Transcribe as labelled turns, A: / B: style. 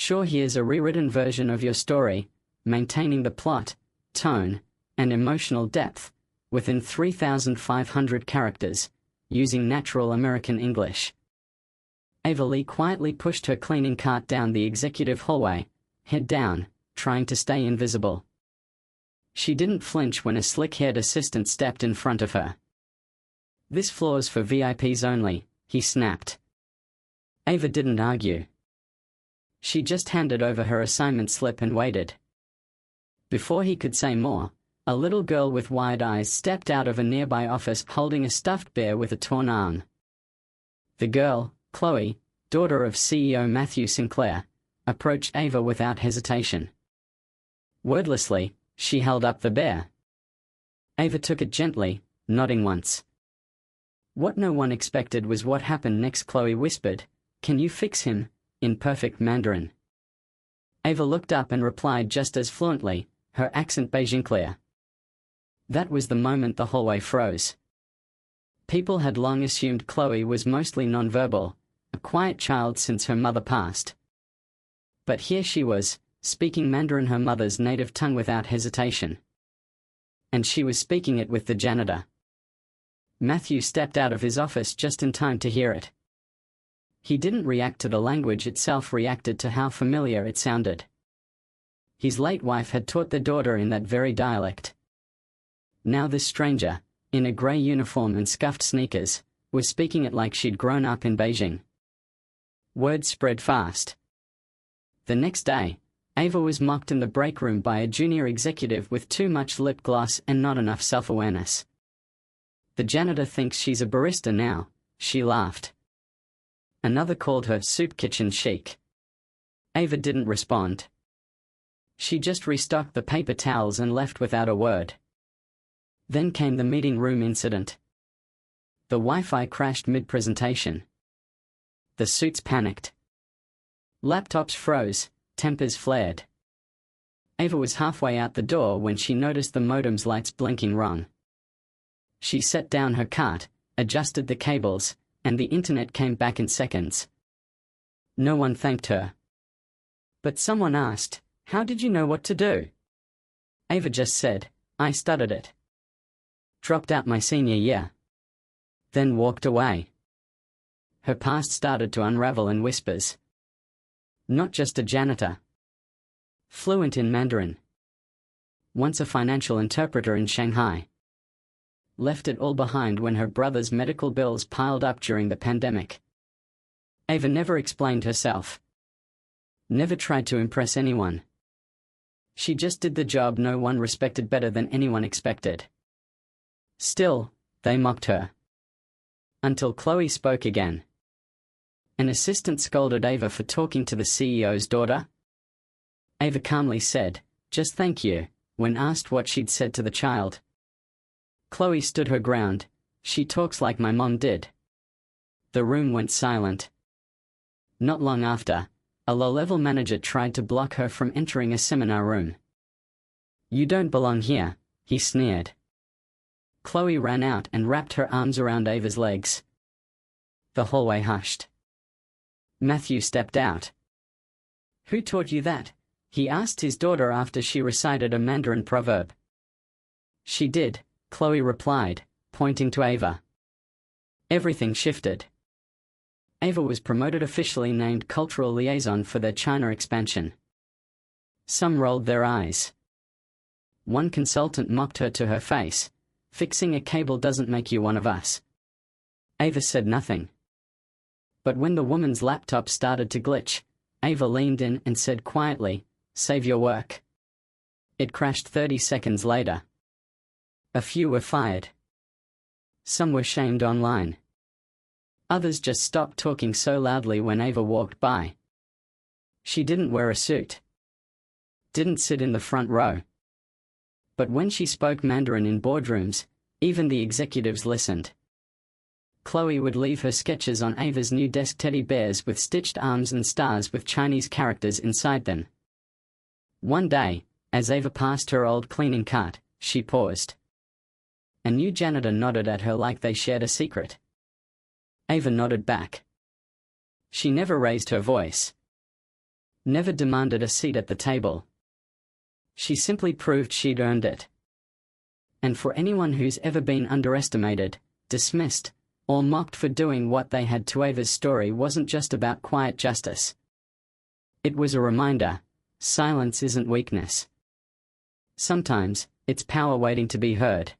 A: Sure, here's a rewritten version of your story, maintaining the plot, tone, and emotional depth, within 3,500 characters, using natural American English. Ava Lee quietly pushed her cleaning cart down the executive hallway, head down, trying to stay invisible. She didn't flinch when a slick-haired assistant stepped in front of her. "This floor's for VIPs only," he snapped. Ava didn't argue. She just handed over her assignment slip and waited. Before he could say more, a little girl with wide eyes stepped out of a nearby office holding a stuffed bear with a torn arm. The girl, Chloe, daughter of CEO Matthew Sinclair, approached Ava without hesitation. Wordlessly, she held up the bear. Ava took it gently, nodding once. What no one expected was what happened next. Chloe whispered, "Can you fix him?" in perfect Mandarin. Ava looked up and replied just as fluently, her accent Beijing clear. That was the moment the hallway froze. People had long assumed Chloe was mostly nonverbal, a quiet child since her mother passed. But here she was, speaking Mandarin, her mother's native tongue, without hesitation. And she was speaking it with the janitor. Matthew stepped out of his office just in time to hear it. He didn't react to the language itself, reacted to how familiar it sounded. His late wife had taught their daughter in that very dialect. Now this stranger, in a grey uniform and scuffed sneakers, was speaking it like she'd grown up in Beijing. Word spread fast. The next day, Ava was mocked in the break room by a junior executive with too much lip gloss and not enough self-awareness. "The janitor thinks she's a barista now," she laughed. Another called her soup kitchen chic. Ava didn't respond. She just restocked the paper towels and left without a word. Then came the meeting room incident. The Wi-Fi crashed mid-presentation. The suits panicked. Laptops froze, tempers flared. Ava was halfway out the door when she noticed the modem's lights blinking wrong. She set down her cart, adjusted the cables, and the internet came back in seconds. No one thanked her. But someone asked, "How did you know what to do?" Ava just said, "I studied it. Dropped out my senior year." Then walked away. Her past started to unravel in whispers. Not just a janitor. Fluent in Mandarin. Once a financial interpreter in Shanghai. Left it all behind when her brother's medical bills piled up during the pandemic. Ava never explained herself. Never tried to impress anyone. She just did the job no one respected better than anyone expected. Still, they mocked her. Until Chloe spoke again. An assistant scolded Ava for talking to the CEO's daughter. Ava calmly said, "Just thank you," when asked what she'd said to the child. Chloe stood her ground. "She talks like my mom did." The room went silent. Not long after, a low-level manager tried to block her from entering a seminar room. "You don't belong here," he sneered. Chloe ran out and wrapped her arms around Ava's legs. The hallway hushed. Matthew stepped out. "Who taught you that?" he asked his daughter after she recited a Mandarin proverb. "She did," Chloe replied, pointing to Ava. Everything shifted. Ava was promoted, officially named cultural liaison for their China expansion. Some rolled their eyes. One consultant mocked her to her face, "Fixing a cable doesn't make you one of us." Ava said nothing. But when the woman's laptop started to glitch, Ava leaned in and said quietly, "Save your work." It crashed 30 seconds later. A few were fired. Some were shamed online. Others just stopped talking so loudly when Ava walked by. She didn't wear a suit. Didn't sit in the front row. But when she spoke Mandarin in boardrooms, even the executives listened. Chloe would leave her sketches on Ava's new desk, teddy bears with stitched arms and stars with Chinese characters inside them. One day, as Ava passed her old cleaning cart, she paused. A new janitor nodded at her like they shared a secret. Ava nodded back. She never raised her voice. never demanded a seat at the table. She simply proved she'd earned it. And for anyone who's ever been underestimated, dismissed, or mocked for doing what they had to, Ava's story wasn't just about quiet justice. It was a reminder: silence isn't weakness. Sometimes, it's power waiting to be heard.